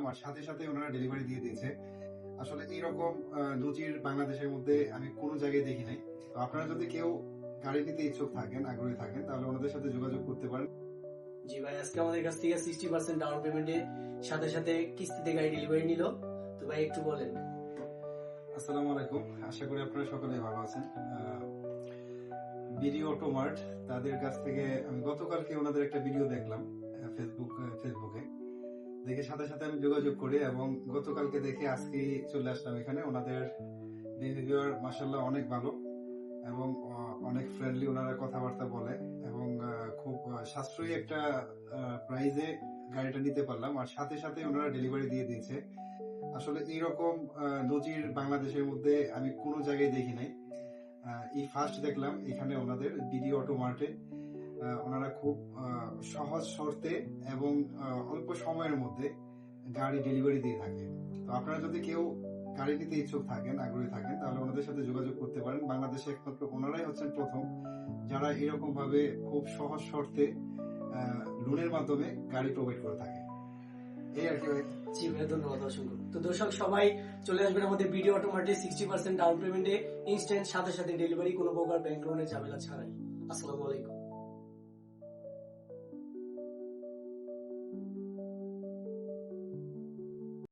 আমার সাথে সাথে ওনারা ডেলিভারি দিয়ে দিয়েছে। আসলে এইরকম নজির বাংলাদেশের মধ্যে আমি কোনো জায়গায় দেখি নাই। তো আপনারা যদি কেউ গাড়ি নিতে ইচ্ছুক থাকেন, আগ্রহী থাকেন, তাহলে ওনাদের সাথে যোগাযোগ করতে পারেন। জি ভাই, আজকে আমাদের কাছ থেকে 60% ডাউন পেমেন্টে সাথে সাথে কিস্তিতে গাড়ি ডেলিভারি নিল। তো ভাই একটু বলেন। আসসালামু আলাইকুম, আশা করি আপনারা সকলে ভালো আছেন। বিডি অটো মার্ট, তাদের কাছ থেকে আমি গতকালকে ওনাদের একটা ভিডিও দেখলাম ফেসবুকে দেখে সাথে সাথে আমি যোগাযোগ করি এবং গতকালকে দেখে আজকে চলে আসলাম এখানে। ওনাদের বিহেভিয়ার মাশাআল্লাহ অনেক ভালো এবং অনেক ফ্রেন্ডলি, ওনারা কথাবার্তা বলে এবং খুব সাশ্রয়ী একটা প্রাইজে গাড়িটা নিতে পারলাম, আর সাথে সাথে ওনারা ডেলিভারি দিয়ে দিয়েছে। আসলে এইরকম নজির বাংলাদেশের মধ্যে আমি কোনো জায়গায় দেখি নাই। এই ফার্স্ট দেখলাম এখানে ওনাদের বিডি অটো মার্টে। ওনারা খুব সহজ শর্তে এবং অল্প সময়ের মধ্যে গাড়ি ডেলিভারি দিয়ে থাকে। তো আপনারা যদি কেউ গাড়ি নিতে ইচ্ছুক থাকেন, আগ্রহী থাকেন, তাহলে ওনাদের সাথে যোগাযোগ করতে পারেন। বাংলাদেশে একমাত্র ওনারাই হচ্ছেন প্রথম যারা এরকম ভাবে খুব সহজ শর্তে লোনের মাধ্যমে গাড়ি প্রোভাইড করে থাকে। এই আর কি। জি ভাই, ধন্যবাদ অসংখ্য। তো দর্শক সবাই চলে আসবেন আমাদের বিডি অটোমার্টে 60% ডাউন পেমেন্টে ইনস্ট্যান্ট সাথে সাথে ডেলিভারি, কোনো প্রকার ব্যাংক লোনের ঝামেলা ছাড়াই। আসসালামু আলাইকুম।